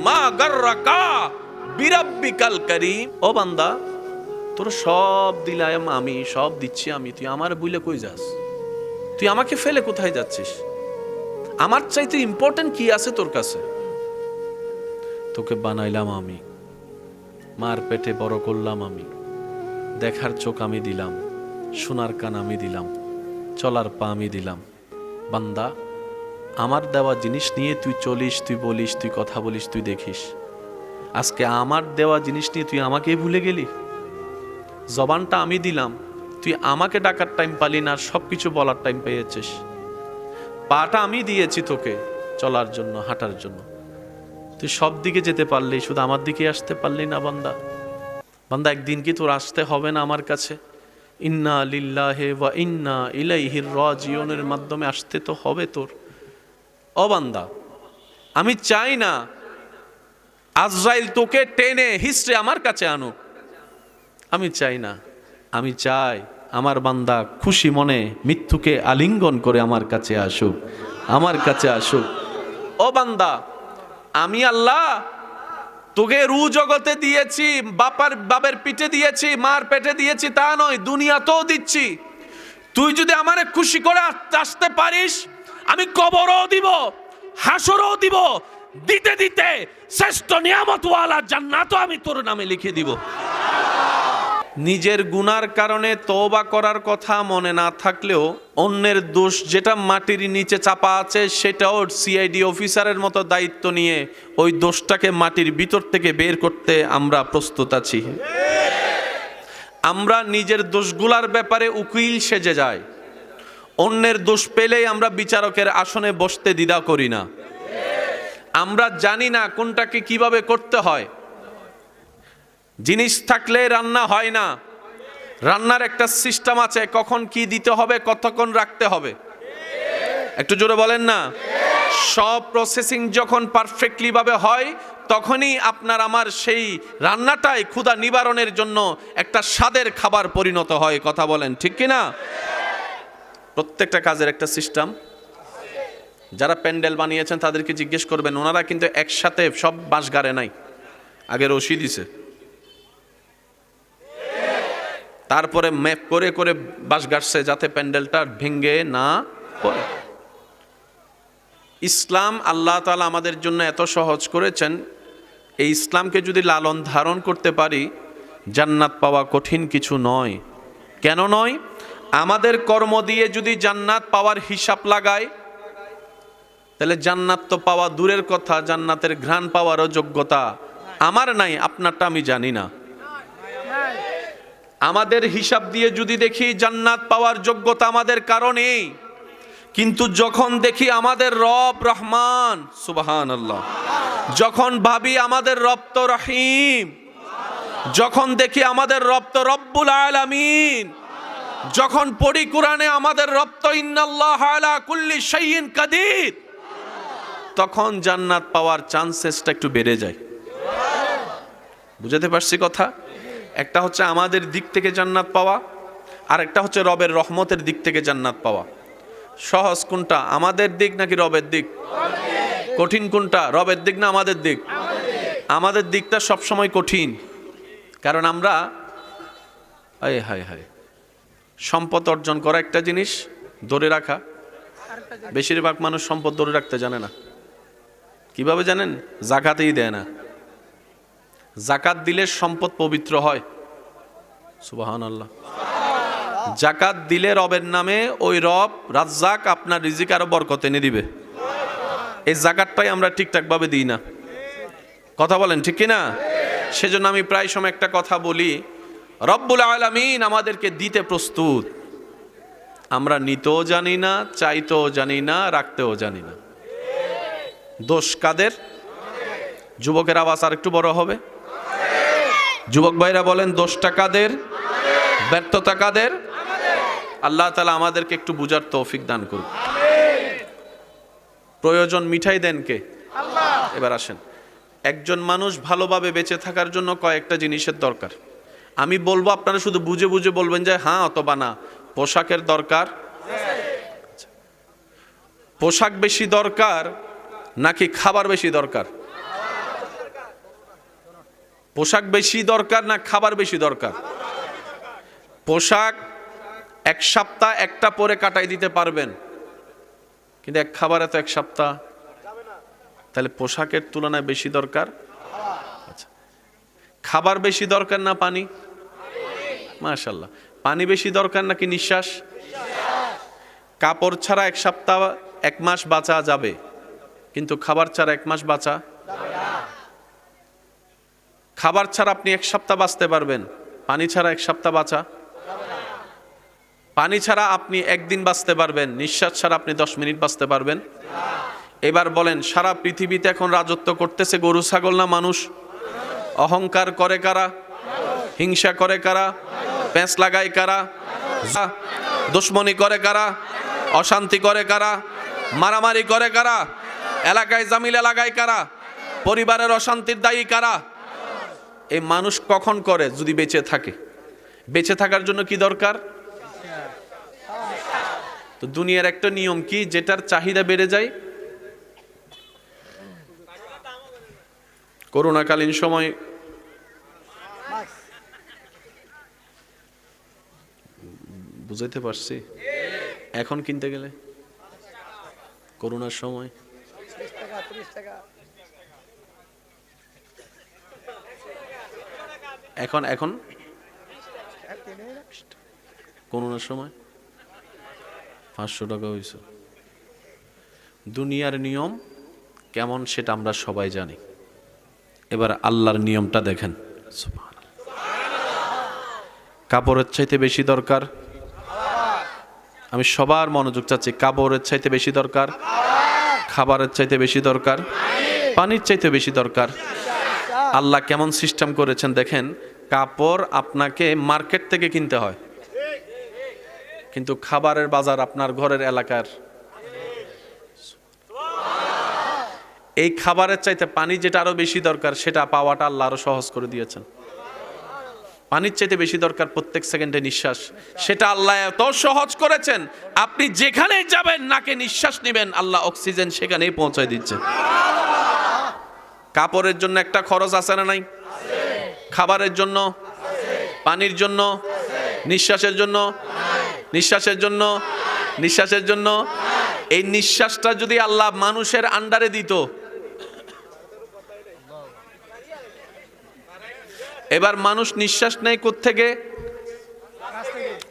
মা গাররাকা বিরাব্বিকাল কারীম। ও বান্দা, তোর সব দিলাম আমি, সব দিচ্ছি আমি, তুই আমার বুইলে কই যাস? তুই আমাকে ফেলে কোথায় যাচ্ছিস? আমার চাইতে ইম্পর্টেন্ট কি আছে তোর কাছে? তোকে বানাইলাম আমি, মার পেটে বড় করলাম আমি, দেখার চোখ আমি দিলাম, শোনার কান আমি দিলাম, চলার পা আমি দিলাম। বান্দা, আমার দেওয়া জিনিস নিয়ে তুই চলিস, তুই বলিস, তুই কথা বলিস, তুই দেখিস। আজকে আমার দেওয়া জিনিস নিয়ে তুই আমাকেই ভুলে গেলি। জবানটা আমি দিলাম, তুই আমাকে ডাকার টাইম পালি না, সবকিছু বলার টাইম পেয়েছিস। পাটা আমি দিয়েছি তোকে চলার জন্য, হাঁটার জন্য। তুই সব দিকে যেতে পারলি, শুধু আমার দিকে আসতে পারলি না। বান্দা, বান্দা, একদিন কি তোর আসতে হবে না আমার কাছে? ইন্না লিল্লাহি ওয়া ইন্না ইলাইহি রাজিউনের মাধ্যমে আসতে তো হবে তোর। ও বান্দা, আমি চাই না আজরাইল তোকে টেনে হিস্ট্রি আমার কাছে আনুক। আমি চাই না। আমি চাই আমার বান্দা খুশি মনে মৃত্যুকে আলিঙ্গন করে আমার কাছে আসুক, আমার কাছে আসুক। ও বান্দা, আমি আল্লাহ তোকে রু জগতে দিয়েছি, বাপের পিঠে দিয়েছি, মার পেটে দিয়েছি, তা নয়, দুনিয়াতেও দিচ্ছি। তুই যদি আমারে খুশি করে আসতে পারিস, আমি কবরও দিব, হাসরও দিব, দিতে দিতে শ্রেষ্ঠ নিয়ামতওয়ালা জান্নাতও আমি তোর নামে লিখে দিব। নিজের গুনার কারণে তওবা করার কথা মনে না থাকলেও অন্যের দোষ যেটা মাটির নিচে চাপা আছে সেটাও সিআইডি অফিসারের মতো দায়িত্ব নিয়ে ওই দোষটাকে মাটির ভিতর থেকে বের করতে আমরা প্রস্তুত আছি। আমরা নিজের দোষগুলার ব্যাপারে উকিল সেজে যাই, অন্যের দোষ পেলেই আমরা বিচারকের আসনে বসতে দ্বিধা করি না। আমরা জানি না কোনটাকে কিভাবে করতে হয়। জিনিস থাকলে রান্না হয় না, রান্নার একটা সিস্টেম আছে, কখন কি দিতে হবে, কতক্ষণ রাখতে হবে। একটু জোরে বলেন না। সব প্রসেসিং যখন পারফেক্টলি ভাবে হয়, তখনই আপনার আমার সেই রান্নাটাই ক্ষুধা নিবারণের জন্য একটা স্বাদের খাবার পরিণত হয়। কথা বলেন ঠিক কিনা? প্রত্যেকটা কাজের একটা সিস্টেম। যারা প্যান্ডেল বানিয়েছেন তাদেরকে জিজ্ঞেস করবেন, ওনারা কিন্তু একসাথে সব বাঁশ গাড়ে নাই, আগে রশি দিছে, তারপরে ম্যাপ করে করে বাঁশ গাড়ছে যাতে প্যান্ডেলটা ভেঙে না পড়ে। ইসলাম আল্লাহ তাআলা আমাদের জন্য এত সহজ করেছেন, এই ইসলামকে যদি লালন ধারণ করতে পারি, জান্নাত পাওয়া কঠিন কিছু নয়। কেন নয়? আমাদের কর্ম দিয়ে যদি জান্নাত পাওয়ার হিসাব লাগাই, তাহলে জান্নাত তো পাওয়া দূরের কথা, জান্নাতের ঘ্রাণ পাওয়ারও যোগ্যতা আমার নাই, আপনারটা আমি জানি না। আমাদের হিসাব দিয়ে যদি দেখি জান্নাত পাওয়ার যোগ্যতা আমাদের কারণে, কিন্তু যখন দেখি আমাদের রব রহমান, সুবহানাল্লাহ, যখন ভাবি আমাদের রব তো রহিম, যখন দেখি আমাদের রব তো রব্বুল আলামিন, যখন পড়ি কোরআনে আমাদের রব তো ইন্নাল্লাহা আলা কুল্লি শাইইন কাদির, তখন জান্নাত পাওয়ার চান্সেসটা একটু বেড়ে যায়। বুঝাতে পারছি কথা? একটা হচ্ছে আমাদের দিক থেকে জান্নাত পাওয়া, আর একটা হচ্ছে রবের রহমতের দিক থেকে জান্নাত পাওয়া। সহজ কোনটা, আমাদের দিক নাকি রবের দিক? কঠিন কোনটা, রবের দিক না আমাদের দিক? আমাদের দিকটা সবসময় কঠিন, কারণ আমরা সম্পদ অর্জন করা একটা জিনিস, ধরে রাখা, বেশিরভাগ মানুষ সম্পদ ধরে রাখতে জানে না। কিভাবে জানেন? যাকাতই দেয় না। যাকাত দিলে সম্পদ পবিত্র হয়। সুবহানাল্লাহ। যাকাত দিলে রবের নামে ওই রব রাজ্জাক আপনার রিজিক আরো বরকত এনে দিবে। এই যাকাতটাই আমরা ঠিকঠাক ভাবে দিই না। কথা বলেন ঠিক কিনা? সেজন্য আমি প্রায় সময় একটা কথা বলি, রব্বুল আলামিন আমাদেরকে দিতে প্রস্তুত, আমরা নিতেও জানি না, চাইতেও জানি না, রাখতেও জানি না। দোষ কাদের? যুবকের আওয়াজ আর একটু বড় হবে। যুবক ভাইরা বলেন, দোষটা কাদের? ব্যর্থতা কাদের? আল্লাহ তাআলা আমাদেরকে একটু বুঝার তৌফিক দান করুন। প্রয়োজন মিঠাই দেন কে? আল্লাহ। এবার আসেন, একজন মানুষ ভালোভাবে বেঁচে থাকার জন্য কয়েকটা জিনিসের দরকার। আমি বলবো, আপনারা শুধু বুঝে বুঝে বলবেন যে হ্যাঁ অথবা না। পোশাকের দরকার, পোশাক বেশি দরকার নাকি খাবার বেশি দরকার? পোশাক বেশি দরকার না খাবার বেশি দরকার? পোশাক এক সপ্তাহ একটা পরে কাটাই দিতে পারবেন, কিন্তু এক খাবারে তো এক সপ্তাহ, তাহলে পোশাকের তুলনায় বেশি দরকার। আচ্ছা, খাবার বেশি দরকার না পানি? মাশাআল্লাহ। পানি বেশি দরকার নাকি নিঃশ্বাস? কাপড় ছাড়া এক সপ্তাহ এক মাস বাঁচা যাবে, কিন্তু খাবার ছাড়া এক মাস বাঁচা। খাবার ছাড়া আপনি এক সপ্তাহ বাঁচতে পারবেন, পানি ছাড়া এক সপ্তাহ বাঁচা। পানি ছাড়া আপনি একদিন বাঁচতে পারবেন, নিঃশ্বাস ছাড়া আপনি 10 মিনিট বাঁচতে পারবেন। এবার বলেন, সারা পৃথিবীতে এখন রাজত্ব করতেছে গরু ছাগল না মানুষ? অহংকার করে কারা? হিংসা করে কারা? প্যাঁচ লাগায় কারা? দুশ্মনী করে কারা? অশান্তি করে কারা? মারামারি করে কারা? এলাকায় জামিলা লাগায় কারা? পরিবারের অশান্তির দায়ী কারা? এই মানুষ কখন করে? যদি বেঁচে থাকে। বেঁচে থাকার জন্য কি দরকার? তো দুনিয়ার একটা নিয়ম কি, যেটার চাহিদা বেড়ে যায়? করোনাকালীন সময় বুঝাইতে পারছি? এখন কিনতে গেলে করোনার সময় এখন এখন করোনার সময় 500 টাকা হয়েছে। দুনিয়ার নিয়ম কেমন সেটা আমরা সবাই জানি। এবার আল্লাহর নিয়মটা দেখেন। কাপড়ের চাইতে বেশি দরকার, আমি সবার মনোযোগ চাচ্ছি, কাপড়ের চাইতে বেশি দরকার, খাবারের চাইতে বেশি দরকার, পানির চাইতে বেশি দরকার। আল্লাহ কেমন সিস্টেম করেছেন দেখেন। কাপড় আপনাকে মার্কেট থেকে কিনতে হয়, কিন্তু খাবারের বাজার আপনার ঘরের এলাকার। এই খাবারের চাইতে পানি যেটা আরো বেশি দরকার, সেটা পাওয়াটা আল্লাহ আরো সহজ করে দিয়েছেন। পানির চাইতে বেশি দরকার প্রত্যেক সেকেন্ডে নিঃশ্বাস, সেটা আল্লাহ এত সহজ করেছেন। আপনি যেখানে যাবেন, নাকে নিঃশ্বাস নেবেন, আল্লাহ অক্সিজেন সেখানেই পৌঁছায় দিচ্ছে। কাপড়ের জন্য একটা খরচ আছে না নাই? খাবারের জন্য, পানির জন্য, নিঃশ্বাসের জন্য, নিঃশ্বাসের জন্য, নিঃশ্বাসের জন্য। এই নিঃশ্বাসটা যদি আল্লাহ মানুষের আন্ডারে দিত, এবার মানুষ নিঃশ্বাস নেয় কোত্থেকে?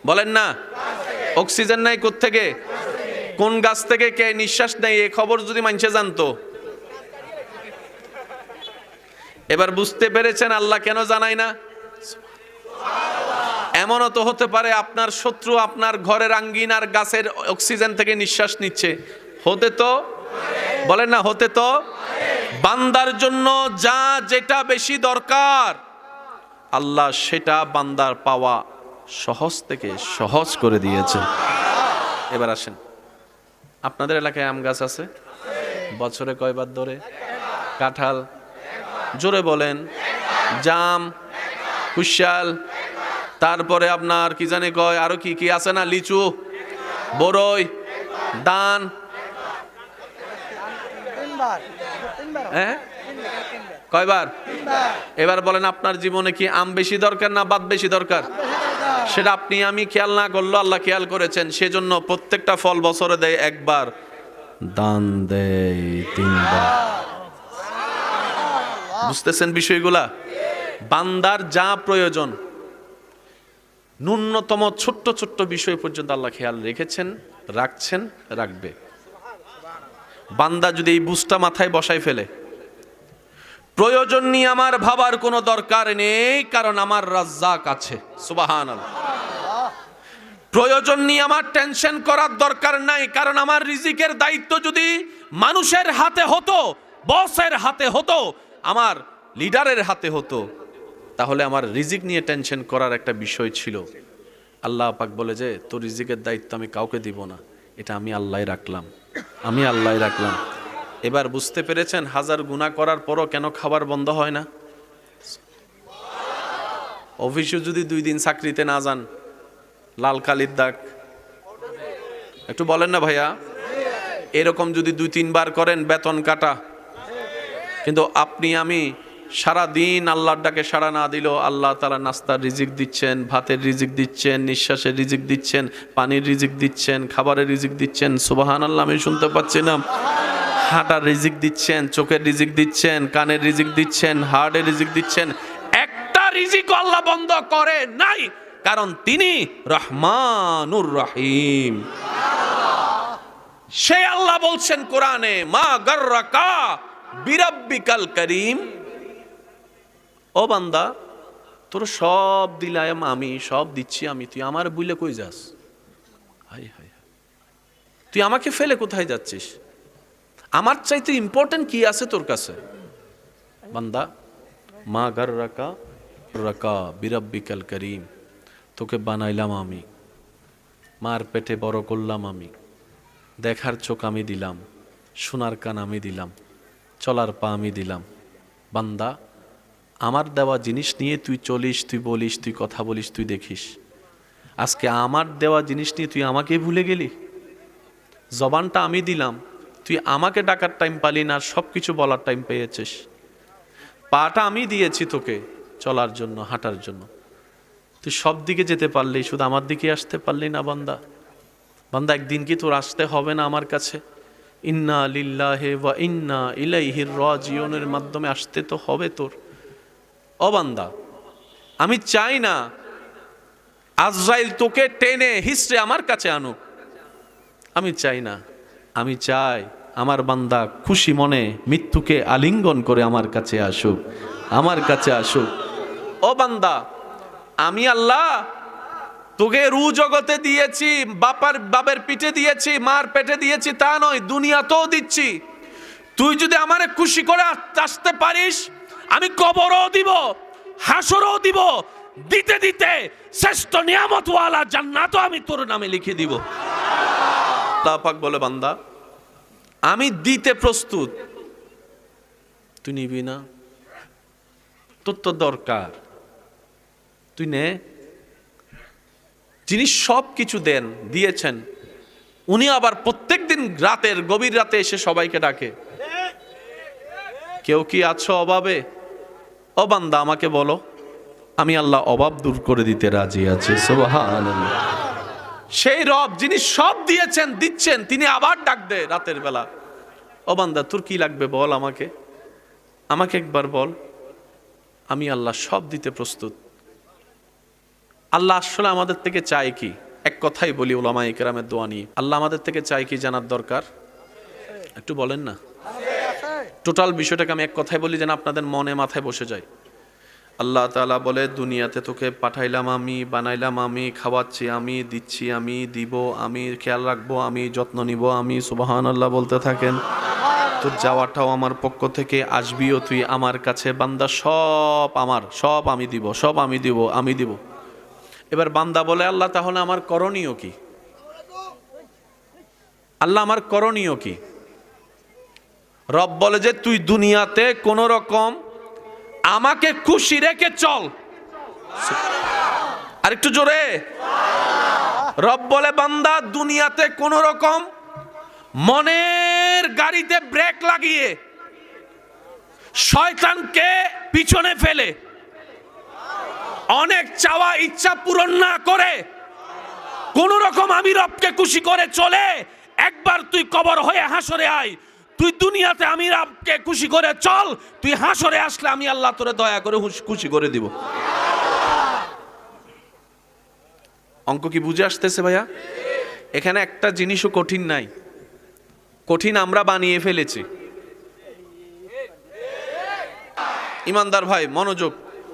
বলেন না। অক্সিজেন নেয় কোত্থেকে? কোন গাছ থেকে কে নিঃশ্বাস নেয়, এই খবর যদি মানুষে জানতো। এবার বুঝতে পেরেছেন আল্লাহ কেন জানায় না? এমনও তো হতে পারে আপনার শত্রু আপনার ঘরের আঙ্গিনার গাছের অক্সিজেন থেকে নিঃশ্বাস নিচ্ছে। হতে তো, বলেন না, হতে তো। বান্দার জন্য যা যেটা বেশি দরকার, আল্লাহ সেটা বান্দার পাওয়া সহজ থেকে সহজ করে দিয়েছে। এবার আসেন, আপনাদের এলাকায় আম গাছ আছে? বছরে কয়বার ধরে? কাঁঠাল? জোরে বলেন। জাম, কুশাল, তারপরে আপনার কি জানি কয়, আরো কি কি আছে না, লিচু, বরই, দান। হ্যাঁ, কয়বার? এবার বলেন, আপনার জীবনে কি আম বেশি দরকার না বাদ বেশি দরকার? সেটা আপনি আমি খেয়াল না করলো, আল্লাহ খেয়াল করেছেন। সেজন্য প্রত্যেকটা ফল বছরে দেয় একবার, দান দেয় 3 বার। বুঝতেছেন বিষয়গুলা? বান্দার যা প্রয়োজন, ন্যূনতম ছোট্ট ছোট্ট বিষয় পর্যন্ত আল্লাহ খেয়াল রেখেছেন, রাখছেন, রাখবে। বান্দা যদি এই বুঝটা মাথায় বসায় ফেলে, প্রয়োজন নিয়ে আমার ভাবার কোনো দরকার নেই, কারণ আমার রাজ্জাক আছে। সুবহানাল্লাহ। প্রয়োজন নিয়ে আমার টেনশন করার দরকার নাই, কারণ আমার রিজিকের দায়িত্ব যদি মানুষের হাতে হতো, বসের হাতে হতো, আমার লিডারের হাতে হতো, তাহলে আমার রিজিক নিয়ে টেনশন করার একটা বিষয় ছিল। আল্লাহ পাক বলে যে তোর রিজিকের দায়িত্ব আমি কাউকে দিব না, এটা আমি আল্লাহই রাখলাম, আমি আল্লাহই রাখলাম। এবার বুঝতে পেরেছেন হাজার গুনাহ করার পরও কেন খাবার বন্ধ হয় না? অফিসে যদি 2 দিন চাকরিতে না যান, লাল কালির দাগ, একটু বলেন না ভাইয়া। এরকম যদি 2-3 বার করেন, বেতন কাটা। কিন্তু আপনি আমি সারা দিন আল্লাহর ডাকে সাড়া না দিল, আল্লাহ তাআলা নাস্তার রিজিক দিচ্ছেন, ভাতের রিজিক দিচ্ছেন, নিঃশ্বাসের রিজিক দিচ্ছেন, পানির রিজিক দিচ্ছেন, খাবারের রিজিক দিচ্ছেন। সুবহানাল্লাহ, আমি শুনতে পাচ্ছি না। হাঁটার রিজিক দিচ্ছেন, চোখের রিজিক দিচ্ছেন, কানের রিজিক দিচ্ছেন, হার্টের রিজিক দিচ্ছেন। একটা রিজিক আল্লাহ বন্ধ করে নাই, কারণ তিনি রহমানুর রহিম। সে আল্লাহ বলছেন কোরআনে, মা গাররাকা বিরাব্বিকাল করিম। ও বান্দা, তোর সব দিলাম আমি, সব দিচ্ছি আমি, তুই আমার বুইলে কই যাস? হায় হায়, তুই আমাকে ফেলে কোথায় যাচ্ছিস? আমার চাইতে ইম্পর্টেন্ট কি আছে তোর কাছে? বান্দা, মা গাররাকা রাকা বিরাব্বিকাল করিম। তোকে বানাইলাম আমি, মার পেটে বড় করলাম আমি, দেখার চোখ আমি দিলাম, শোনার কান আমি দিলাম, চলার পা আমি দিলাম। বান্দা, আমার দেওয়া জিনিস নিয়ে তুই চলিস, তুই বলিস, তুই কথা বলিস, তুই দেখিস। আজকে আমার দেওয়া জিনিস নিয়ে তুই আমাকেই ভুলে গেলি। জবানটা আমি দিলাম, তুই আমাকে ডাকার টাইম পালি না, সব কিছু বলার টাইম পেয়েছিস। পাটা আমি দিয়েছি তোকে চলার জন্য, হাঁটার জন্য, তুই সব দিকে যেতে পারলি, শুধু আমার দিকে আসতে পারলি না। বান্দা, বান্দা, একদিন কি তোর আসতে হবে না আমার কাছে? ইন্না লিল্লাহি ওয়া ইন্না ইলাইহি রাজিউনের মাধ্যমে আসতে তো হবে তোর। ও বান্দা, আমি চাই না আজরাইল তোকে টেনে হিস্ট্রে আমার কাছে আনুক, আমি চাই না। আমি চাই আমার বান্দা খুশি মনে মৃত্যুকে আলিঙ্গন করে আমার কাছে আসুক, আমার কাছে আসুক। ও বান্দা, আমি আল্লাহ তোকে রু জগতে দিয়েছি, বাপের পিঠে দিয়েছি, মার পেটে দিয়েছি তা নয়, দুনিয়াতেও দিচ্ছি। তুই যদি আমারে খুশি করে আসতে পারিস, আমি কবরও দিব, হাসরও দিব, দিতে দিতে শ্রেষ্ঠ নিয়ামতওয়ালা জান্নাতও আমি তোর নামে লিখে দিব। আল্লাহ পাক বলে, বান্দা আমি দিতে প্রস্তুত, তুই নিবি না? তোর তো দরকার, তুই নে। যিনি সব কিছু দেন, দিয়েছেন, উনি আবার প্রত্যেক দিন রাতের গভীর রাতে এসে সবাইকে ডাকে। কেউ কি আছো অভাবে? ও বান্দা, আমাকে বলো, আমি আল্লাহ অভাব দূর করে দিতে রাজি আছি। সুবহানাল্লাহ। সেই রব যিনি সব দিয়েছেন, দিচ্ছেন, তিনি আবার ডাক দেয় রাতের বেলা, ও বান্দা তোর কি লাগবে বল, আমাকে আমাকে একবার বল, আমি আল্লাহ সব দিতে প্রস্তুত। আল্লাহ আসলে আমাদের থেকে চায় কি? এক কথাই বলি উলামায়ে কেরামের দোয়া নিয়ে, আল্লাহ আমাদের থেকে চায় কি জানার দরকার? একটু বলেন না। টোটাল বিষয়টাকে আমি এক কথাই বলি যেন আপনাদের মনে মাথায় বসে যায়। আল্লাহ তাআলা বলে, দুনিয়াতে তোকে পাঠাইলাম আমি, বানাইলাম আমি, খাওয়াচ্ছি আমি, দিচ্ছি আমি, দিব আমি, খেয়াল রাখবো আমি, যত্ন নিব আমি। সুবহানাল্লাহ বলতে থাকেন। তোর যাওয়াটাও আমার পক্ষ থেকে, আসবিও তুই আমার কাছে। বান্দা, সব আমার, সব আমি দিব, সব আমি দিব, আমি দিব। এবার বান্দা বলে, আল্লাহ তাহলে আমার করণীয় কি? আল্লাহ আমার করণীয় কি? রব বলে যে তুই দুনিয়াতে কোন রকম আমাকে খুশি রেখে চল। আর একটু জোরে। রব বলে, বান্দা দুনিয়াতে কোন রকম মনের গাড়িতে ব্রেক লাগিয়ে শয়তানকে পিছনে ফেলে অনেক চাওয়া ইচ্ছা পূরণ না করে কোন রকম আমি রবকে খুশি করে চলে একবার তুই কবর হয়ে হাসরে আয়। তুই দুনিয়াতে আমি রবকে খুশি করে চল, তুই হাসরে আসলে আমি আল্লাহ তোরে দয়া করে খুশি করে দিব। অঙ্ক কি বুঝে আসতেছে ভাইয়া? এখানে একটা জিনিসও কঠিন নাই, কঠিন আমরা বানিয়ে ফেলেছি। ইমানদার ভাই মনোযোগ,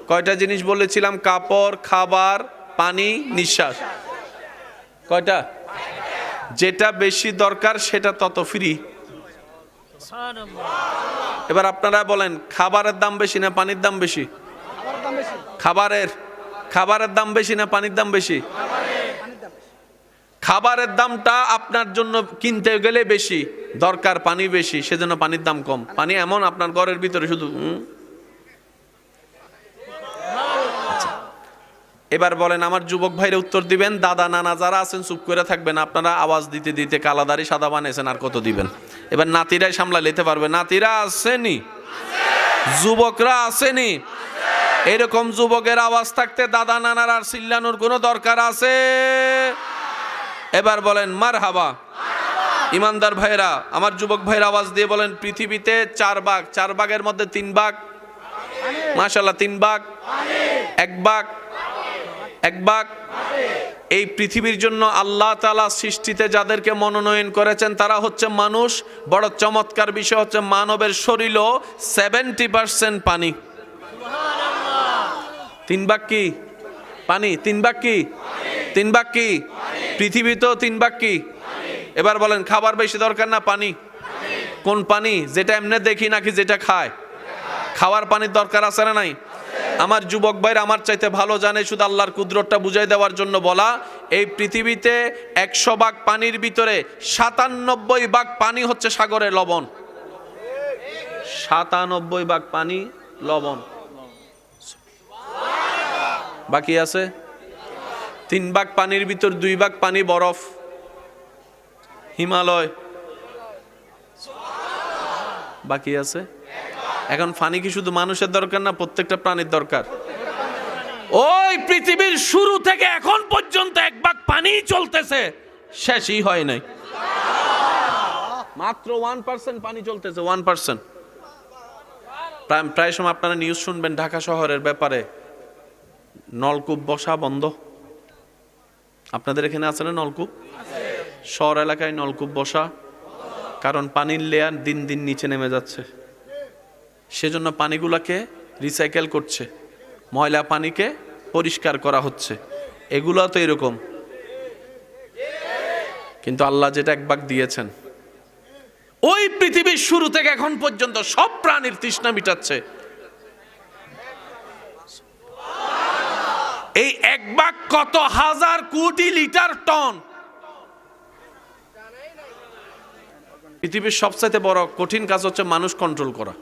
কয়টা জিনিস বলেছিলাম? কাপড়, খাবার, পানি, নিঃশ্বাস। কয়টা? যেটা বেশি দরকার সেটা তত ফ্রি। এবার আপনারা বলেন, খাবারের দাম বেশি না পানির দাম বেশি? খাবারের দাম বেশি না পানির দাম বেশি? খাবারের দামটা আপনার জন্য কিনতে গেলে বেশি, দরকার পানি বেশি, সেজন্য পানির দাম কম। পানি এমন আপনার ঘরের ভিতরে শুধু। এবার বলেন, আমার যুবক ভাইরা উত্তর দিবেন, দাদা নানা যারা আছেন চুপ করে থাকবেন, আপনারা আওয়াজ দিতে দিতে কালাদারি সাদা বানিয়েছেন, আর কত দিবেন? এবার নাতিরাই সামলা নিতে পারবে। নাতিরা আসেনি? যুবকরা আসেনি? এরকম যুবকের আওয়াজ থাকতে দাদা নানার আর চিল্লানোর কোনো দরকার আছে? এবার বলেন মারহাবা। ইমানদার ভাইরা, আমার যুবক ভাইরা আওয়াজ দিয়ে বলেন, পৃথিবীতে 4 ভাগ, 4 ভাগের মধ্যে 3 ভাগ, মাশাআল্লাহ 3 ভাগ, 1 ভাগ, 1 ভাগ। এই পৃথিবীর জন্য আল্লাহ তাআলা সৃষ্টিতে যাদেরকে মনোনয়ন করেছেন তারা হচ্ছে মানুষ। বড় চমৎকার বিষয় হচ্ছে মানবের শরীরও 70% পানি। 3 ভাগ কি পানি? 3 ভাগ কি? 3 ভাগ কি? পৃথিবীতেও 3 ভাগ কি? এবার বলেন, খাবার বেশি দরকার না পানি? কোন পানি? যেটা এমনি দেখি নাকি যেটা খায়? খাওয়ার পানির দরকার আছে না নাই? আমার যুবক ভাইরা আমার চাইতে ভালো জানে, শুধু আল্লাহর কুদরতটা বুঝাই দেওয়ার জন্য বলা। এই পৃথিবীতে 100 ভাগ পানির ভিতরে 97 ভাগ পানি হচ্ছে সাগরের লবণ। 97 ভাগ পানি লবণ, বাকি আছে 3 ভাগ পানির ভিতর 2 ভাগ পানি বরফ, হিমালয়, বাকি আছে। এখন পানি কি শুধু মানুষের দরকার না প্রত্যেকটা প্রাণীর দরকার? ওই পৃথিবীর শুরু থেকে এখন পর্যন্ত 1 ভাগ পানি চলতেছে, শেষই হয় নাই। মাত্র 1% পানি চলতেছে, 1%। প্রায় সময় আপনারা নিউজ শুনবেন ঢাকা শহরের ব্যাপারে, নলকূপ বসা বন্ধ। আপনাদের এখানে আছে না নলকূপ? শহর এলাকায় নলকূপ বসা, কারণ পানির লেয়ার দিন দিন নিচে নেমে যাচ্ছে। সেজন্য পানিগুলোকে রিসাইকেল করছে, ময়লা পানিকে পরিষ্কার করা হচ্ছে। এগুলো তো এরকম, কিন্তু আল্লাহ যেটা 1 ভাগ দিয়েছেন, ওই পৃথিবীর শুরু থেকে এখন পর্যন্ত সব প্রাণীর তৃষ্ণা মিটাচ্ছে। এই 1 ভাগ কত হাজার কোটি লিটার টন। পৃথিবীর সবচাইতে বড় কঠিন কাজ হচ্ছে মানুষ কন্ট্রোল করা।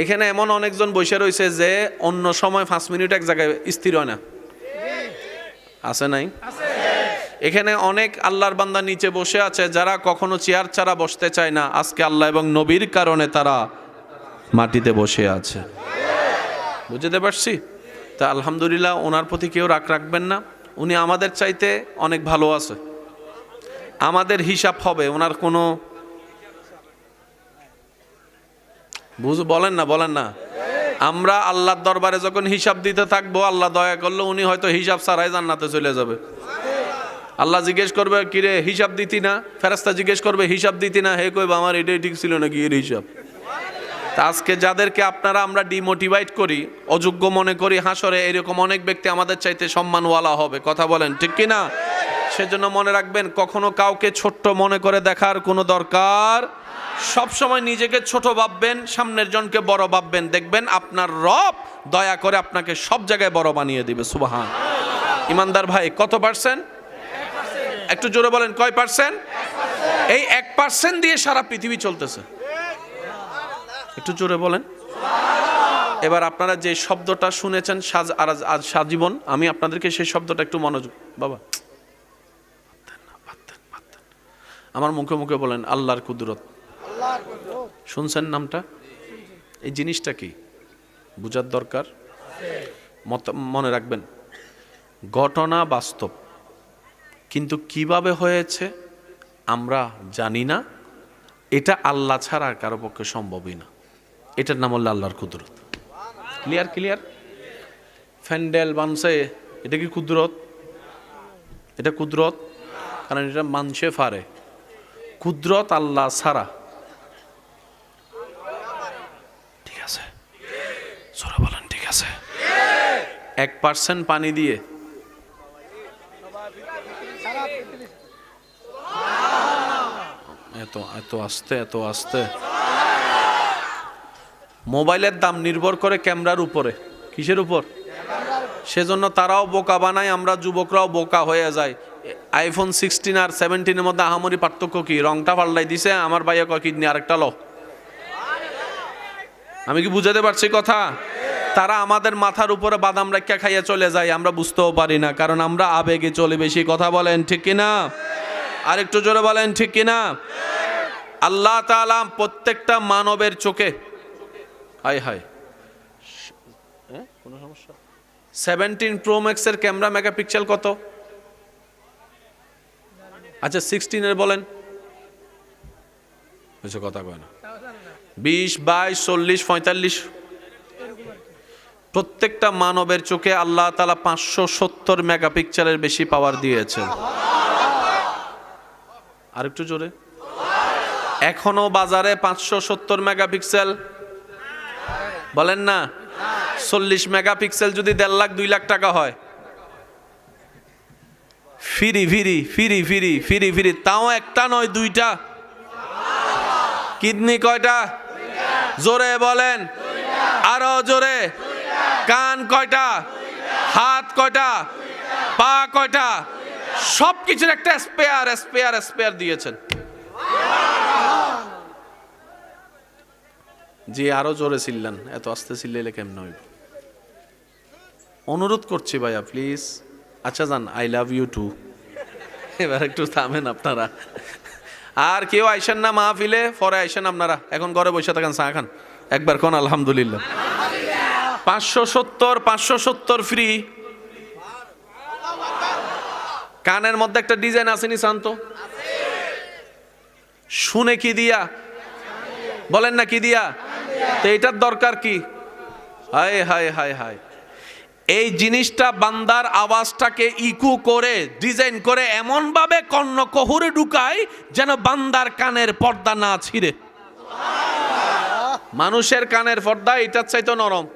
এখানে এমন অনেকজন বসে রয়েছে যে অন্য সময় 5 মিনিট এক জায়গায় স্থির হয় না, আছে নাই? এখানে অনেক আল্লাহর বান্দা নিচে বসে আছে যারা কখনো চেয়ার ছাড়া বসতে চায় না, আজকে আল্লাহ এবং নবীর কারণে তারা মাটিতে বসে আছে। বুঝতে পারছি? তা আলহামদুলিল্লাহ, ওনার প্রতি কেউ রাগ রাখবেন না। উনি আমাদের চাইতে অনেক ভালো আছে, আমাদের হিসাব হবে। ওনার কোনো বলেন না। আমরা আল্লাহর দরবারে যখন হিসাব দিতে থাকবো, আল্লাহ দয়া করলে উনি হয়তো হিসাব ছাড়াই জান্নাতে চলে যাবে। আল্লাহ জিজ্ঞেস করবে, কিরে হিসাব দিতি না? ফেরেশতা জিজ্ঞেস করবে, হিসাব দিতি না? হে কইবে, আমার এটাই ঠিক ছিল নাকি এর হিসাব? তা আজকে যাদেরকে আমরা ডিমোটিভেট করি, অযোগ্য মনে করি, হাসরে এরকম অনেক ব্যক্তি আমাদের চাইতে সম্মানওয়ালা হবে। কথা বলেন ঠিক কিনা? সেজন্য মনে রাখবেন, কখনো কাউকে ছোট্ট মনে করে দেখার কোনো দরকার। সব সময় নিজেকে ছোট ভাববেন, সামনের জনকে বড় ভাববেন, দেখবেন আপনার রব দয়া করে আপনাকে সব জায়গায় বড় বানিয়ে দিবে। সুবহান। ইমানদার ভাই, কত পার্সেন্ট? একটু জোরে বলেন, কয় পার্সেন্ট? এই 1% দিয়ে সারা পৃথিবী চলতেছে। একটু জোরে বলেন। এবার আপনারা যে শব্দটা শুনেছেন সাজীবন, আমি আপনাদেরকে সেই শব্দটা একটু মনোযোগ, বাবা আমার মুখে মুখে বলেন, আল্লাহর কুদরত। শুনছেন নামটা? এই জিনিসটা কি বুঝার দরকার। মনে রাখবেন, ঘটনা বাস্তব, কিন্তু কিভাবে হয়েছে আমরা জানি না। এটা আল্লাহ ছাড়া আর কারো পক্ষে সম্ভবই না। এটার নাম হলো আল্লাহর কুদরত। ক্লিয়ার? ফ্যান্ডেল বানছে, এটা কি কুদরত? এটা কুদরত, কারণ এটা মানছে পারে। কুদরত আল্লাহ ছাড়া। ঠিক আছে, জোরে বলেন ঠিক আছে। 1% পানি দিয়ে এত আস্তে। মোবাইলের দাম নির্ভর করে ক্যামেরার উপরে। কিসের উপর? সেজন্য তারাও বোকা বানায়, আমরা যুবকরাও বোকা হয়ে যায়। আইফোন 16 আর 17-এর মধ্যে আহামরি পার্থক্য কি? রংটা পাল্টাই দিছে, আমার ভাইয়া কয় কিডনি আরেকটা লো। আমি কি বুঝাতে পারছি কথা? তারা আমাদের মাথার উপরে বাদাম রাখা খাইয়া চলে যায়, আমরা বুঝতেও পারি না, কারণ আমরা আবেগে চলে বেশি। কথা বলেন ঠিক কিনা? আর একটু জোরে বলেন ঠিক কিনা? আল্লাহ তাআলা প্রত্যেকটা মানবের চোখে হাই হাই, কোনো সমস্যা? 17 Pro Max এর ক্যামেরা মেগাপিক্সেল কত? আচ্ছা 16 এর বলেন, কিছু কথা কয় না। 20, 22, 40, 45, প্রত্যেকটা মানবের চোখে আল্লাহ তাআলা 570 মেগাপিক্সেলের বেশি পাওয়ার দিয়েছেন। আরেকটু জোরে। এখনো বাজারে 570 মেগাপিক্সেল বলেন না, 40 মেগাপিক্সেল যদি 1.5 লাখ 2 লাখ টাকা হয়, ফিরি ফিরি ফিরি ফিরি ফিরি ফিরি, তাও একটা নয় দুইটা। কিডনি কয়টা? জোরে বলেন, আরো জোরে। কান কয়টা? হাত কয়টা? পা কয়টা? সবকিছুর একটা স্পেয়ার স্পেয়ার স্পেয়ার দিয়েছেন। জি আরো জোরে চিল্লান, এত আস্তে চিল্লাইলে কেমন হইব? অনুরোধ করছি ভাইয়া প্লিজ। আচ্ছা যান, আই লাভ ইউ টু। এবার একটু থামেন আপনারা। আর কেউ আইসেন না মাহফিলে, পরে আইসেন আপনারা। এখন ঘরে বসে থাকেন, চা খান, একবার কোন আলহামদুলিল্লাহ। 570 ফ্রি। কানের মধ্যে একটা ডিজাইন আসেনি শান্ত, শুনে কি দিয়া? বলেন না কি দিয়া? তো এটার দরকার কি? হায় হায় হায় হায়, এই জিনিসটা বান্দার আওয়াজটাকে ইকো করে ডিজাইন করে এমন ভাবে কর্ণকহুরে ঢুকায় যেন বান্দার কানের পর্দা না ছিঁড়ে। মানুষের কানের পর্দা এটার চাইতে নরম।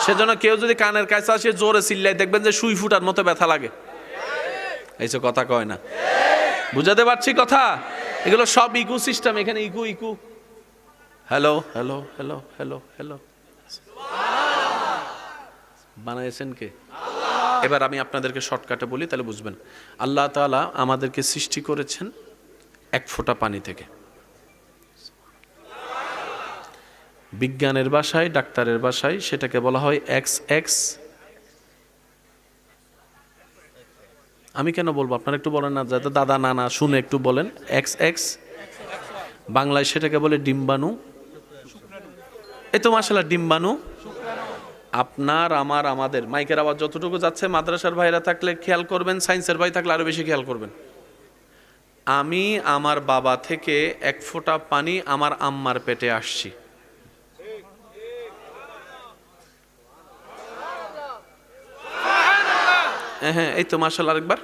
সেজন্য কেউ যদি কানের কাছে আসে জোরে চিল্লাই, দেখবেন যে সুই ফুটার মতো ব্যথা লাগে। এইসব কথা কয় না, বুঝাতে পারছি কথা? এগুলো সব ইকো সিস্টেম, এখানে echo echo. Hello hello hello hello hello, বানাইছেন কে? এবার আমি আপনাদেরকে শর্টকাটে বলি, তাহলে বুঝবেন। আল্লাহ তাআলা আমাদেরকে সৃষ্টি করেছেন এক ফোঁটা পানি থেকে। বিজ্ঞানের ভাষায়, ডাক্তারের ভাষায় সেটাকে বলা হয় XX। আমি কেন বলবো, আপনারা একটু বলেন না, যাতে দাদা নানা শুনে একটু বলেন। XX বাংলায় সেটাকে বলে ডিম্বাণু। এই তো মাশাআল্লাহ, ডিম্বাণু। আপনার আমার আমাদের মাইকের আওয়াজ যতটুকু যাচ্ছে, মাদ্রাসার ভাইরা থাকলে খেয়াল করবেন, সায়েন্সের ভাই থাকলে আরো বেশি খেয়াল করবেন। আমি আমার বাবা থেকে এক ফোঁটা পানি আমার আম্মার পেটে আসছি। হ্যাঁ, এই তো মাশাআল্লাহ, আরেকবার।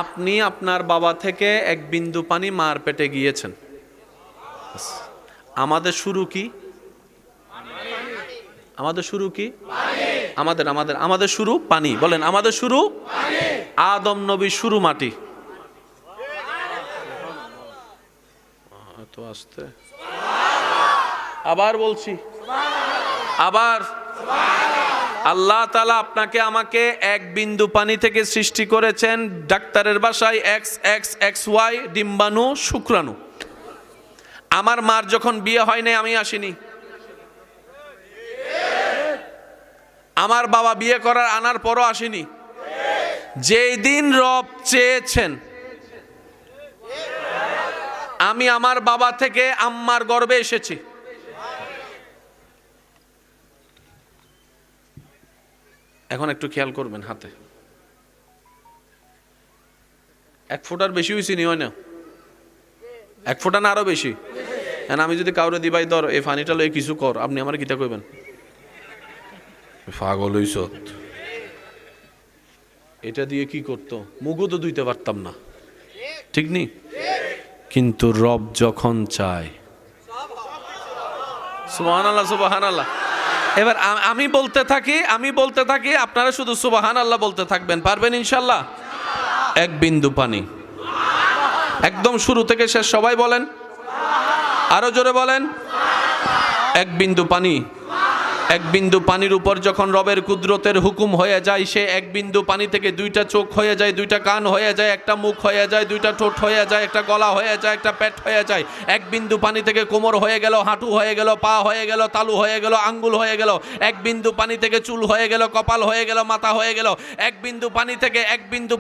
আপনি আপনার বাবা থেকে এক বিন্দু পানি মার পেটে গিয়েছেন। আমাদের শুরু কি? আমাদের শুরু কি? আমাদের আমাদের আমাদের শুরু পানি। বলেন, আমাদের শুরু আদম নবীর শুরু মাটি। তো আস্তে আবার বলছি, আবার আল্লাহ তাআলা আপনাকে আমাকে এক বিন্দু পানি থেকে সৃষ্টি করেছেন। ডাক্তারের ভাষায় XXXY, ডিম্বাণু, শুক্রাণু। আমার মার যখন বিয়ে হয় নাই, আমি আসিনি। আমার বাবা বিয়ে করার আনার পরও আসেনি। যেই দিন রব চেয়েছেন আমি আমার বাবা থেকে আম্মার গর্ভে এসেছি। এখন একটু খেয়াল করবেন, হাতে এক ফোঁটার বেশি হয়েছি নি, হয় না? এক ফোঁটা না আরো বেশি? আমি যদি কাউরে দি, ভাই ধর এই ফানিটা লয়ে কিছু কর, আপনি আমার কিতা কইবেন? পাগল হইছ, এটা দিয়ে কি করতো? মুখও তো ধুইতে পারতাম না, ঠিক নি? কিন্তু রব যখন চায়, সুবহানাল্লাহ সুবহানাল্লাহ। এবার আমি বলতে থাকি, আপনারা শুধু সুবহানাল্লাহ বলতে থাকবেন, পারবেন ইনশাআল্লাহ? এক বিন্দু পানি, একদম শুরু থেকে শেষ, সবাই বলেন, আরো জোরে বলেন। এক বিন্দু পানি এক বিন্দু পানির উপর যখন রবের কুদরতের হুকুম হয়ে যায়, সে এক বিন্দু পানি থেকে দুইটা চোখ হয়ে যায়, দুইটা কান হয়ে যায়, একটা মুখ হয়ে যায়, দুইটা ঠোঁট হয়ে যায়, একটা গলা হয়ে যায়, একটা পেট হয়ে যায়। এক বিন্দু পানি থেকে কোমর হয়ে গেল, হাঁটু হয়ে গেল, পা হয়ে গেল, তালু হয়ে গেল, আঙ্গুল হয়ে গেল। এক বিন্দু পানি থেকে চুল হয়ে গেল, কপাল হয়ে গেল, মাথা হয়ে গেল। এক বিন্দু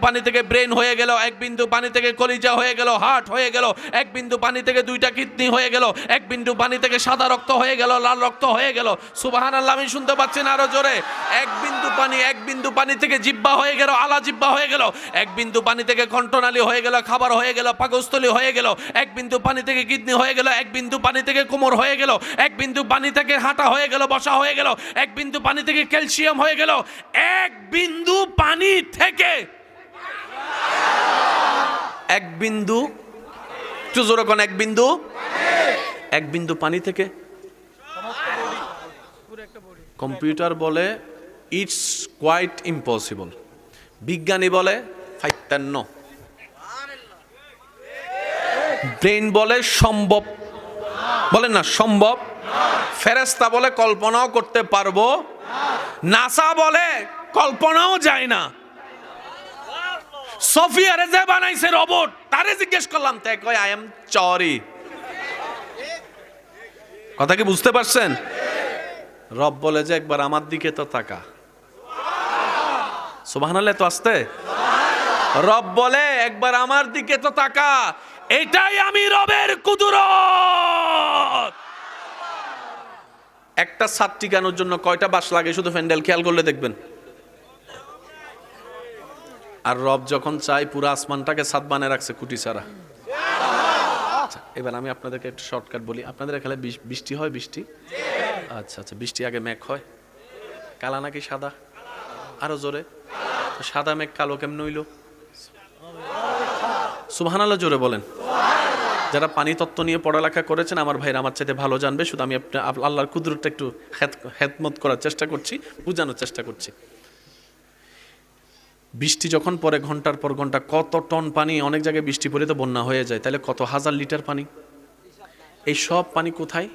পানি থেকে ব্রেন হয়ে গেল, এক বিন্দু পানি থেকে কলিজা হয়ে গেল, হার্ট হয়ে গেল। এক বিন্দু পানি থেকে দুইটা কিডনি হয়ে গেল। এক বিন্দু পানি থেকে সাদা রক্ত হয়ে গেল, লাল রক্ত হয়ে গেল। সুবহানাল্লাহ, আমি শুনতে পাচ্ছি না আরো জোরে? এক বিন্দু পানি থেকে জিহ্বা হয়ে গেল, আলা জিহ্বা হয়ে গেল। এক বিন্দু পানি থেকে কণ্ঠনালী হয়ে গেল, খাবার হয়ে গেল, পাকস্থলী হয়ে গেল। এক বিন্দু পানি থেকে কিডনি হয়ে গেল, এক বিন্দু পানি থেকে কোমর হয়ে গেল, এক বিন্দু পানি থেকে হাঁটা হয়ে গেল, বসা হয়ে গেল, এক বিন্দু পানি থেকে ক্যালসিয়াম হয়ে গেল। এক বিন্দু পানি থেকে, এক বিন্দু, একটু জোরে কোন, এক বিন্দু পানি থেকে কম্পিউটার বলে ইটস কোয়াইট ইম্পসিবল, বিজ্ঞানী বলে ফাইত্তান্ন, ব্রেন বলে সম্ভব, বলেন না সম্ভব, ফেরেশতা বলে কল্পনাও করতে পারবো, নাসা বলে কল্পনাও যায় না। সোফিয়ারে যে বানাইছে রোবট, তারে জিজ্ঞেস করলাম, তাই কয় আই এম চরি। কথা কি বুঝতে পারছেন? রব বলে যে একবার আমার দিকে তো তাকা। সুবহানাল্লাহ, তো আসতে। রব বলে একবার আমার দিকে তো তাকা, এটাই আমি রবের কুদরত। একটা ছাদ টিকানোর জন্য কয়টা বাঁশ লাগে শুধু প্যান্ডেল খেয়াল করলে দেখবেন। আর রব যখন চাই পুরো আসমানটাকে ছাদ বানিয়ে রাখছে কুটি ছাড়া। এবার আমি আপনাদেরকে একটু শর্টকাট বলি। আপনাদের এখানে বৃষ্টি হয়? আচ্ছা, বৃষ্টি আগে মেঘ হয়, কালা নাকি সাদা? আরো জোরে। সাদা মেঘ কালো কেমন হইল? সুবহানাল্লাহ, জোরে বলেন। যারা পানি তত্ত্ব নিয়ে পড়ালেখা করেছেন আমার ভাইরা আমার চাইতে ভালো জানবে। শুধু আমি আল্লাহর কুদরতটা একটু খেদমত করার চেষ্টা করছি, বোঝানোর চেষ্টা করছি। বৃষ্টি যখন পরে ঘন্টার পর ঘন্টা, কত টন পানি, অনেক জায়গায় বৃষ্টি পড়ে তো বন্যা হয়ে যায়, তাহলে কত হাজার লিটার পানি। এই সব পানি কোথায়?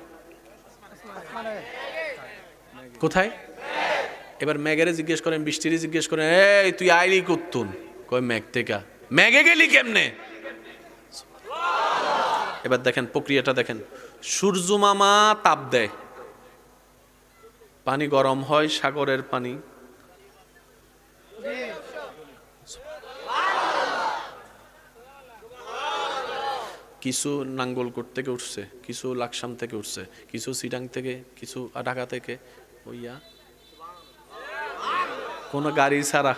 এবার মেঘেরে জিজ্ঞেস করেন, বৃষ্টিরে জিজ্ঞেস করেন, এই তুই আইলি কুত্তুন? কয় মেঘ থেকে। মেঘে গেলি কেমনে? এবার দেখেন প্রক্রিয়াটা দেখেন। সূর্য মামা তাপ দেয়, পানি গরম হয়, সাগরের পানি। কিছু নাঙ্গলকোট থেকে উঠছে, কিছু লাকসাম থেকে উঠছে, কিছু সিটাং থেকে, কিছু ঢাকা থেকে, ওইয়া কোন গাড়ি ছাড়া।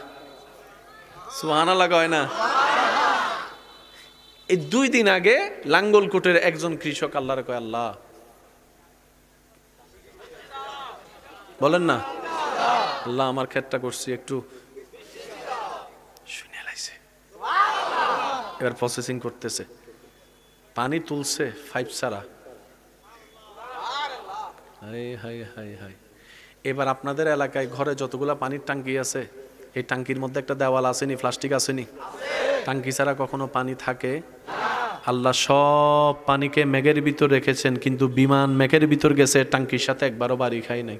সুবহানাল্লাহ কয় না? এই 2 দিন আগে লাঙ্গলকোটের একজন কৃষক আল্লাহরে কয়, আল্লাহ, বলেন না, আল্লাহ আমার ক্ষেতটা করছি একটু শুনে লাইছে। এবার প্রসেসিং করতেছে, পানি তুলছে 5 ছাড়া। হাই। এবার আপনাদের এলাকায় ঘরে যতগুলা পানির ট্যাঙ্কি আছে, এই ট্যাঙ্কির মধ্যে একটা দেওয়াল আসেনি, প্লাস্টিক আসেনি? ট্যাঙ্কি ছাড়া কখনো পানি থাকে? আল্লাহ সব পানিকে মেঘের ভিতর রেখেছেন, কিন্তু বিমান মেঘের ভিতর গেছে, ট্যাঙ্কির সাথে একবারও বাড়ি খাই নাই।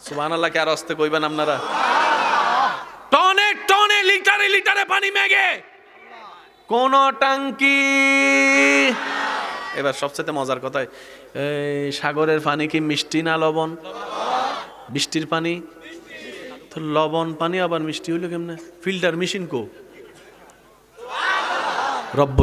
সুবহানাল্লাহ, কে আর আসতে কইবেন আপনারা? টনে টনে, লিটারে লিটারে পানি মেঘে, কোন ট্যাঙ্কি। এবার সবচেয়ে মজার কথা, এই সাগরের পানি কি মিষ্টি না লবণ? বৃষ্টির পানি তো লবণ পানি, আবার মিষ্টি হইলো কেমনে? ফিল্টার মেশিন কো? রব্ব